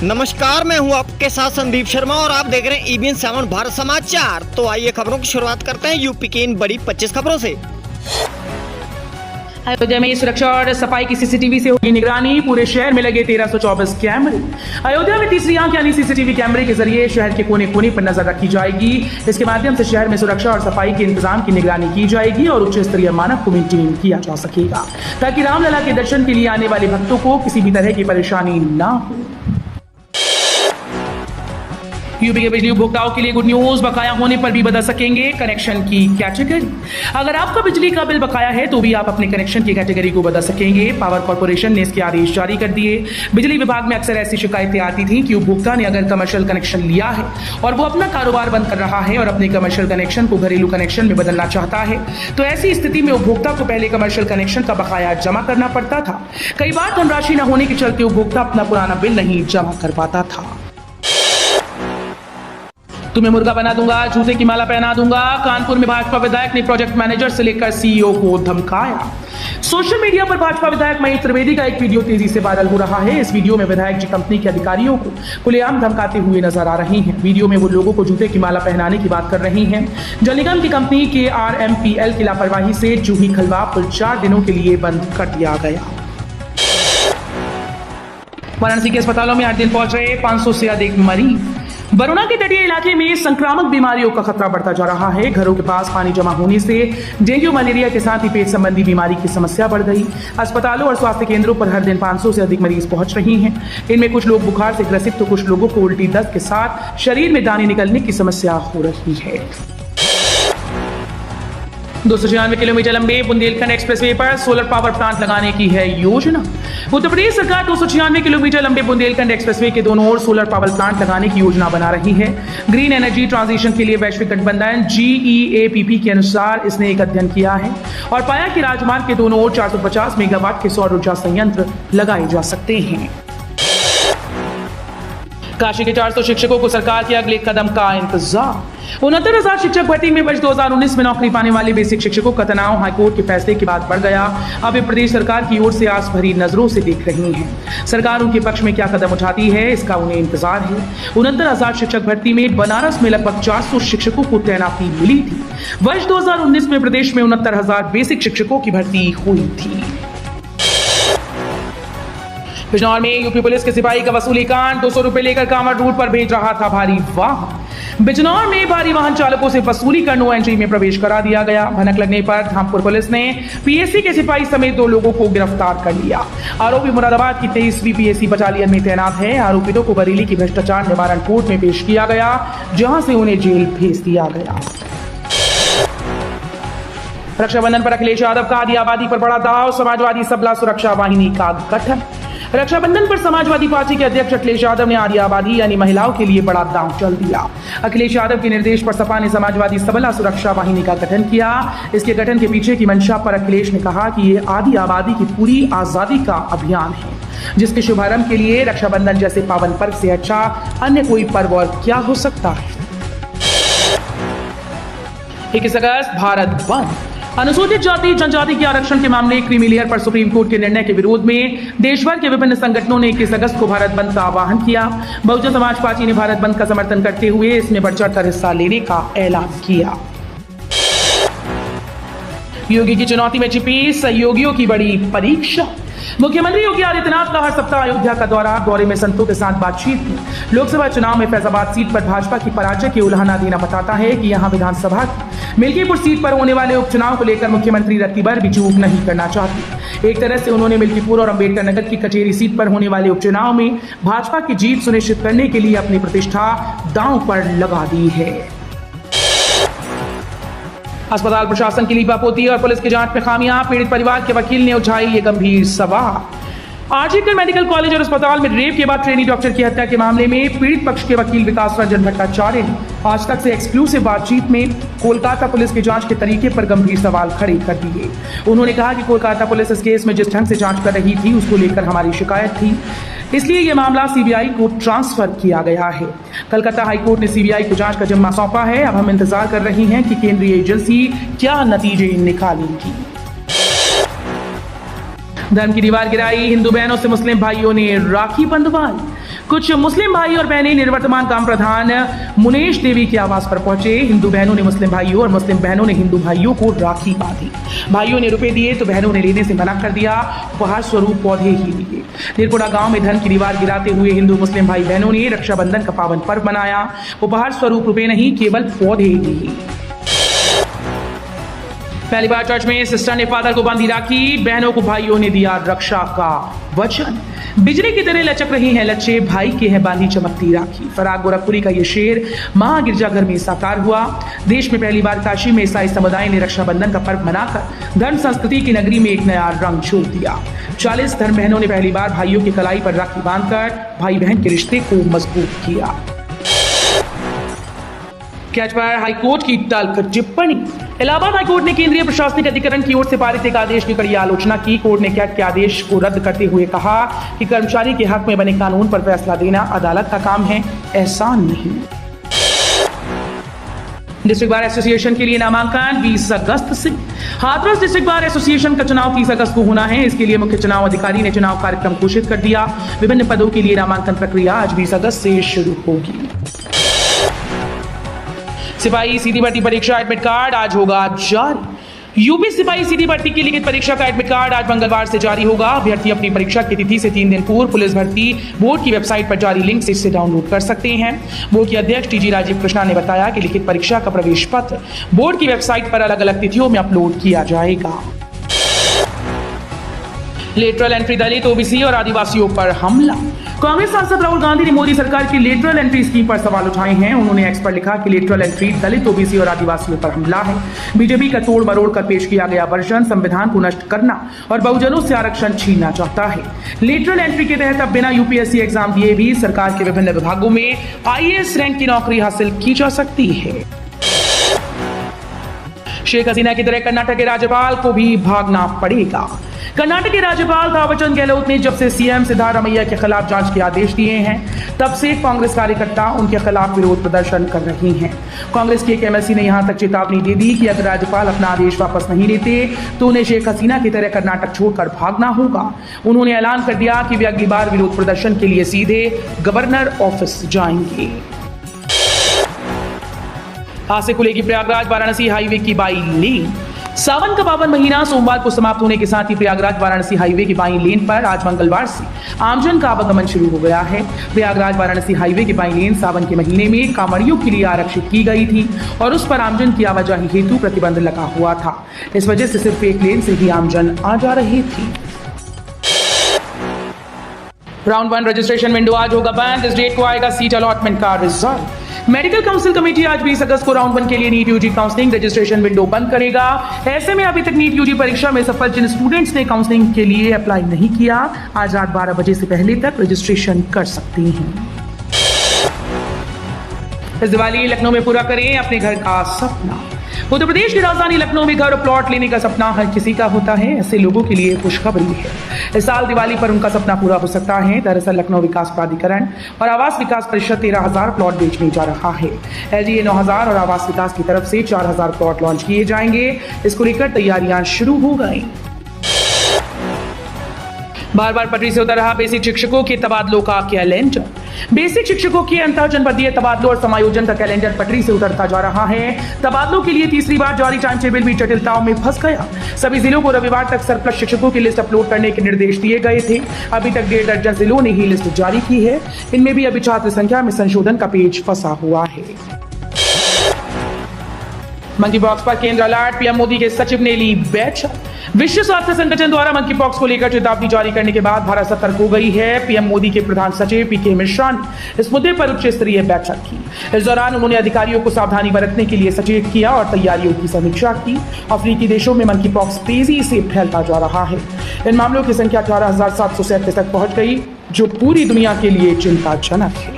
नमस्कार, मैं हूं आपके साथ संदीप शर्मा और आप देख रहे हैं EBN 7 भारत समाचार। तो आइए खबरों की शुरुआत करते हैं यूपी की इन बड़ी 25 खबरों से। अयोध्या में सुरक्षा और सफाई की सीसीटीवी से होगी निगरानी, पूरे शहर में लगे 1324 कैमरे। अयोध्या में तीसरी आंख यानी सीसीटीवी कैमरे के जरिए शहर के कोने कोने पर नजर रखी जाएगी। इसके माध्यम से शहर में सुरक्षा और सफाई के इंतजाम की निगरानी की जाएगी और उच्च स्तरीय मानक को मेंटेन किया जा सकेगा, ताकि रामलला के दर्शन के लिए आने वाले भक्तों को किसी भी तरह की परेशानी न हो। यूपी के बिजली उपभोक्ताओं के लिए गुड न्यूज, बकाया होने पर भी बदल सकेंगे कनेक्शन की कैटेगरी। अगर आपका बिजली का बिल बकाया है तो भी आप अपने कनेक्शन की कैटेगरी को बदल सकेंगे। पावर कॉर्पोरेशन ने इसके आदेश जारी कर दिए। बिजली विभाग में अक्सर ऐसी शिकायतें आती थी कि उपभोक्ता ने अगर कमर्शियल कनेक्शन लिया है और वो अपना कारोबार बंद कर रहा है और अपने कमर्शियल कनेक्शन को घरेलू कनेक्शन में बदलना चाहता है, तो ऐसी स्थिति में उपभोक्ता को पहले कमर्शियल कनेक्शन का बकाया जमा करना पड़ता था। कई बार धनराशि न होने के चलते उपभोक्ता अपना पुराना बिल नहीं जमा कर पाता था। तुम्हें मुर्गा बना दूंगा, जूते की माला पहना दूंगा, कानपुर में भाजपा विधायक ने प्रोजेक्ट मैनेजर से लेकर सीईओ को धमकाया। सोशल मीडिया पर भाजपा विधायक महेश त्रिवेदी का एक वीडियो तेजी से वायरल हो रहा है। इस वीडियो में विधायक जी कंपनी के अधिकारियों को खुलेआम धमकाते हुए नजर आ रहे हैं। वीडियो में वो लोगों को जूते की माला पहनाने की बात कर रही हैं। जल निगम की कंपनी के RMPL की लापरवाही से जूही खलवा पुल 4 दिनों के लिए बंद कर दिया गया। वाराणसी के अस्पतालों में 8 दिन पहुंच रहे 500 से अधिक मरीज। बरुणा के तटीय इलाके में संक्रामक बीमारियों का खतरा बढ़ता जा रहा है। घरों के पास पानी जमा होने से डेंगू, मलेरिया के साथ ही पेट संबंधी बीमारी की समस्या बढ़ गई। अस्पतालों और स्वास्थ्य केंद्रों पर हर दिन 500 से अधिक मरीज पहुंच रहे हैं। इनमें कुछ लोग बुखार से ग्रसित तो कुछ लोगों को उल्टी, दस्त के साथ शरीर में दाने निकलने की समस्या हो रही है। 296 किलोमीटर लंबे बुंदेलखंड एक्सप्रेसवे पर सोलर पावर प्लांट लगाने की है योजना। उत्तर प्रदेश सरकार 296 किलोमीटर लंबे बुंदेलखंड एक्सप्रेसवे के दोनों ओर सोलर पावर प्लांट लगाने की योजना बना रही है। ग्रीन एनर्जी ट्रांजिशन के लिए वैश्विक गठबंधन GEAPP के अनुसार इसने एक अध्ययन किया है और पाया कि राजमार्ग के दोनों ओर 450 मेगावाट के सौर ऊर्जा संयंत्र लगाए जा सकते हैं। काशी के 400 शिक्षकों को सरकार के अगले कदम का इंतजार। 69,000 शिक्षक भर्ती में वर्ष 2019 में नौकरी पाने वाले बेसिक शिक्षकों का तनाव हाईकोर्ट के फैसले के बाद बढ़ गया। अब ये प्रदेश सरकार की ओर से आस भरी नजरों से देख रही हैं। सरकार उनके पक्ष में क्या कदम उठाती है, इसका उन्हें इंतजार है। 69,000 शिक्षक भर्ती में बनारस में लगभग 400 शिक्षकों को तैनाती मिली थी। वर्ष 2019 में प्रदेश में 69,000 बेसिक शिक्षकों की भर्ती हुई थी। बिजनौर में यूपी पुलिस के सिपाही का वसूली कांड। 200 रुपए लेकर कांवड़ रूट पर भेज रहा था भारी वाहन। बिजनौर में भारी वाहन चालकों से वसूली कर नो एंट्री में प्रवेश करा दिया गया। भनक लगने पर धामपुर पुलिस ने PSC के सिपाही समेत 2 लोगों को गिरफ्तार कर लिया। आरोपी मुरादाबाद की 23वीं PSC बटालियन में तैनात है। आरोपितों को बरेली की भ्रष्टाचार निवारण कोर्ट में पेश किया गया, जहां से उन्हें जेल भेज दिया गया। रक्षाबंधन पर अखिलेश यादव का आदि आबादी पर बड़ा दाव। समाजवादी सबला सुरक्षा वाहिनी का गठन। रक्षाबंधन पर समाजवादी पार्टी के अध्यक्ष अखिलेश यादव ने आदि आबादी यानी महिलाओं के लिए बड़ा दांव चल दिया। अखिलेश यादव के निर्देश पर सपा ने समाजवादी सबला सुरक्षा वाहिनी का गठन किया। इसके गठन के पीछे की मंशा पर अखिलेश ने कहा कि ये आदि आबादी की पूरी आजादी का अभियान है, जिसके शुभारंभ के लिए रक्षाबंधन जैसे पावन पर्व से अच्छा अन्य कोई पर्व और क्या हो सकता है। 21 अगस्त भारत बंद। अनुसूचित जाति जनजाति के आरक्षण के मामले क्रीमी लेयर पर सुप्रीम कोर्ट के निर्णय के विरोध में देश भर के विभिन्न संगठनों ने 21 अगस्त को भारत बंद का आह्वान किया। बहुजन समाज पार्टी ने भारत बंद का समर्थन करते हुए इसमें बढ़ चढ़कर हिस्सा लेने का ऐलान किया। योगी की चुनौती में छिपी सहयोगियों की बड़ी परीक्षा। मुख्यमंत्री योगी आदित्यनाथ का हर सप्ताह अयोध्या का दौरे में संतों के साथ बातचीत की। लोकसभा चुनाव में फैजाबाद सीट पर भाजपा की पराजय की उल्हाना देना बताता है कि यहां विधानसभा की मिल्कीपुर सीट पर होने वाले उपचुनाव को लेकर मुख्यमंत्री रत्ती भर भी चूक नहीं करना चाहती। एक तरह से उन्होंने मिल्कीपुर और अंबेडकर नगर की कचेरी सीट पर होने वाले उपचुनाव में भाजपा की जीत सुनिश्चित करने के लिए अपनी प्रतिष्ठा दांव पर लगा दी है। अस्पताल प्रशासन की लीपापोती और पुलिस की जांच में खामियां। पीड़ित परिवार के वकील ने उठाई ये गंभीर सवाल। आरजीकर मेडिकल कॉलेज और अस्पताल में रेप के बाद ट्रेनी डॉक्टर की हत्या के मामले में पीड़ित पक्ष के वकील विकास रंजन भट्टाचार्य ने आज तक से एक्सक्लूसिव बातचीत में कोलकाता पुलिस की जांच के तरीके पर गंभीर सवाल खड़े कर दिए। उन्होंने कहा कि कोलकाता पुलिस इस केस में जिस ढंग से जांच कर रही थी उसको लेकर हमारी शिकायत थी, इसलिए यह मामला सीबीआई को ट्रांसफर किया गया है। कलकत्ता हाईकोर्ट ने सीबीआई को जांच का जिम्मा सौंपा है। अब हम इंतजार कर रहे हैं कि केंद्रीय एजेंसी क्या नतीजे निकालेगी। धर्म की दीवार गिराई, हिंदू बहनों से मुस्लिम भाइयों ने राखी बंधवाई। कुछ मुस्लिम भाई और बहनें निवर्तमान काम प्रधान मुनेश देवी के आवास पर पहुंचे। हिंदू बहनों ने मुस्लिम भाइयों और मुस्लिम बहनों ने हिंदू भाइयों को राखी बांधी। भाइयों ने रुपए दिए तो बहनों ने लेने से मना कर दिया। उपहार स्वरूप पौधे ही लिए। निरकोड़ा गांव में धन की दीवार गिराते हुए हिंदू मुस्लिम भाई बहनों ने रक्षाबंधन का पावन पर्व मनाया। उपहार स्वरूप रुपए नहीं, केवल पौधे दिए। पहली बार चर्च में सिस्टर ने फादर को बांधी राखी। बहनों को भाइयों ने दिया रक्षा का वचन। बिजली की तरह लचक रही हैं लच्छे, भाई के हैं बांधी चमकती राखी। फराग गोरखपुरी का ये शेर महागिरजाघर में साकार हुआ। देश में पहली बार काशी में ईसाई समुदाय ने रक्षाबंधन का पर्व मनाकर धर्म संस्कृति की नगरी में एक नया रंग छोड़ दिया। 40 धर्म बहनों ने पहली बार भाइयों की कलाई पर राखी बांधकर भाई बहन के रिश्ते को मजबूत किया। कैच पर हाईकोर्ट की तल्ख टिप्पणी। इलाहाबाद हाईकोर्ट ने केंद्रीय प्रशासनिक अधिकरण की ओर से पारित एक आदेश की कड़ी आलोचना की। कोर्ट ने कैट के आदेश को रद्द करते हुए कहा कि कर्मचारी के हक में बने कानून पर फैसला देना अदालत का काम है, एहसान नहीं। डिस्ट्रिक्ट बार एसोसिएशन के लिए नामांकन 20 अगस्त से। हाथरस डिस्ट्रिक्ट बार एसोसिएशन का चुनाव 30 अगस्त को होना है। इसके लिए मुख्य चुनाव अधिकारी ने चुनाव कार्यक्रम घोषित कर दिया। विभिन्न पदों के लिए नामांकन प्रक्रिया आज 20 अगस्त से शुरू होगी। सिपाही सीधी भर्ती परीक्षा एडमिट कार्ड आज होगा जारी। यूपी सिपाही सीधी भर्ती की लिखित परीक्षा का एडमिट कार्ड आज मंगलवार से जारी होगा। अभ्यर्थी अपनी परीक्षा की तिथि से 3 दिन पूर्व पुलिस भर्ती बोर्ड की वेबसाइट पर जारी लिंक से इसे डाउनलोड कर सकते हैं। बोर्ड के अध्यक्ष टीजी राजीव कृष्णा ने बताया कि लिखित परीक्षा का प्रवेश पत्र बोर्ड की वेबसाइट पर अलग अलग तिथियों में अपलोड किया जाएगा। लेटरल एंट्री दलित, ओबीसी और आदिवासियों पर हमला। कांग्रेस सांसद राहुल गांधी ने मोदी सरकार की लेटरल एंट्री स्कीम पर सवाल उठाए हैं। उन्होंने एक्स पर लिखा कि लेटरल एंट्री दलित, ओबीसी और आदिवासियों पर हमला है। बीजेपी का तोड़ मरोड़ कर पेश किया गया वर्जन संविधान को नष्ट करना और बहुजनों से आरक्षण छीनना चाहता है। लेटरल एंट्री के तहत अब बिना यूपीएससी एग्जाम दिए भी सरकार के विभिन्न विभागों में आईएएस रैंक की नौकरी हासिल की जा सकती है। शेख हसीना की तरह कर्नाटक के राज्यपाल को भी भागना पड़ेगा। कर्नाटक के राज्यपाल थावरचंद गहलोत ने जब से सीएम सिद्धारमैया के खिलाफ जांच के आदेश दिए हैं, तब से कांग्रेस कार्यकर्ता उनके खिलाफ विरोध प्रदर्शन कर रहे हैं। कांग्रेस की एक एमएलसी ने यहां तक चेतावनी दे दी कि अगर राज्यपाल अपना आदेश वापस नहीं लेते तो उन्हें शेख हसीना की तरह कर्नाटक छोड़कर भागना होगा। उन्होंने ऐलान कर दिया कि वे अगली बार विरोध प्रदर्शन के लिए सीधे गवर्नर ऑफिस जाएंगे। आज से खुलेगी प्रयागराज वाराणसी हाईवे की बाई लेन। सावन का पावन महीना सोमवार को समाप्त होने के साथ ही प्रयागराज वाराणसी हाईवे की बाई लेन पर आज मंगलवार से आमजन का आवागमन शुरू हो गया है। प्रयागराज वाराणसी हाईवे की बाई लेन सावन के महीने में कांवड़ियों के लिए आरक्षित की गई थी और उस पर आमजन की आवाजाही हेतु प्रतिबंध लगा हुआ था। इस वजह से सिर्फ एक लेन से ही आमजन आ जा रही थी। राउंड 1 रजिस्ट्रेशन विंडो आज होगा बंद। इस डेट को आएगा सीट अलॉटमेंट का रिजल्ट। मेडिकल काउंसिल कमेटी आज 20 अगस्त को राउंड 1 के लिए NEET UG counselling registration window बंद करेगा। ऐसे में अभी तक नीट यूजी परीक्षा में सफल जिन स्टूडेंट्स ने काउंसलिंग के लिए अप्लाई नहीं किया, आज रात 12 बजे से पहले तक रजिस्ट्रेशन कर सकते हैं। इस दिवाली लखनऊ में पूरा करें अपने घर का सपना। उत्तर प्रदेश की राजधानी लखनऊ में घर और प्लॉट लेने का सपना हर किसी का होता है। ऐसे लोगों के लिए खुशखबरी है, इस साल दिवाली पर उनका सपना पूरा हो सकता है। दरअसल लखनऊ विकास प्राधिकरण और आवास विकास परिषद 13,000 प्लॉट बेचने जा रहा है। एलजीए 9,000 और आवास विकास की तरफ से 4,000 प्लॉट लॉन्च किए जाएंगे। इसको लेकर तैयारियां शुरू हो गई। बार बार पटरी से उतर रहा बेसिक शिक्षकों के तबादलों का कैलेंडर। बेसिक शिक्षकों के अंतर जनपदीय तबादलों और समायोजन का कैलेंडर पटरी से उतरता जा रहा है। तबादलों के लिए तीसरी बार जारी टाइम टेबल भी जटिलताओं में फंस गया। सभी जिलों को रविवार तक सरप्लस शिक्षकों की लिस्ट अपलोड करने के निर्देश दिए गए थे। अभी तक 1.5 दर्जन जिलों ने ही लिस्ट जारी की है। इनमें भी अभी छात्र संख्या में संशोधन का पेज फंसा हुआ है। मंकी पॉक्स पर केंद्र अलर्ट, पीएम मोदी के सचिव ने ली बैठक। विश्व स्वास्थ्य संगठन द्वारा मंकी पॉक्स को लेकर चेतावनी जारी करने के बाद भारत सतर्क हो गई है। पीएम मोदी के प्रधान सचिव पीके मिश्रा ने इस मुद्दे पर उच्च स्तरीय बैठक की। इस दौरान उन्होंने अधिकारियों को सावधानी बरतने के लिए सचेत किया और तैयारियों की समीक्षा की। अफ्रीकी देशों में मंकी पॉक्स तेजी से फैलता जा रहा है। इन मामलों की संख्या 18,737 तक पहुंच गई, जो पूरी दुनिया के लिए चिंताजनक है।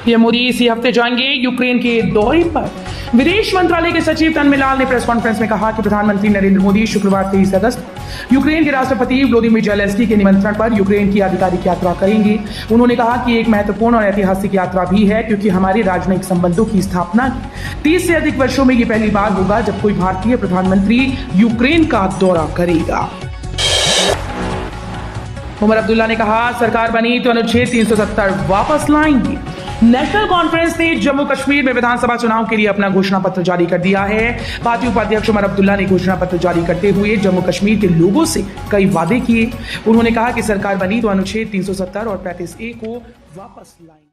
पीएम मोदी इसी हफ्ते जाएंगे यूक्रेन के दौरे पर। विदेश मंत्रालय के सचिव तन्मेलाल ने प्रेस कॉन्फ्रेंस में कहा कि प्रधानमंत्री नरेंद्र मोदी शुक्रवार 23 अगस्त यूक्रेन के राष्ट्रपति व्लादिमीर ज़ेलेंस्की के निमंत्रण पर यूक्रेन की आधिकारिक यात्रा करेंगे। उन्होंने कहा कि एक महत्वपूर्ण और ऐतिहासिक यात्रा भी है, क्योंकि हमारे राजनयिक संबंधों की स्थापना की 30 से अधिक वर्षों में ये पहली बार होगा जब कोई भारतीय प्रधानमंत्री यूक्रेन का दौरा करेगा। उमर अब्दुल्ला ने कहा सरकार बनी तो अनुच्छेद 370 वापस लाएंगे। नेशनल कॉन्फ्रेंस ने जम्मू कश्मीर में विधानसभा चुनाव के लिए अपना घोषणा पत्र जारी कर दिया है। पार्टी उपाध्यक्ष उमर अब्दुल्ला ने घोषणा पत्र जारी करते हुए जम्मू कश्मीर के लोगों से कई वादे किए। उन्होंने कहा कि सरकार बनी तो अनुच्छेद 370 और 35A को वापस लाएंगे।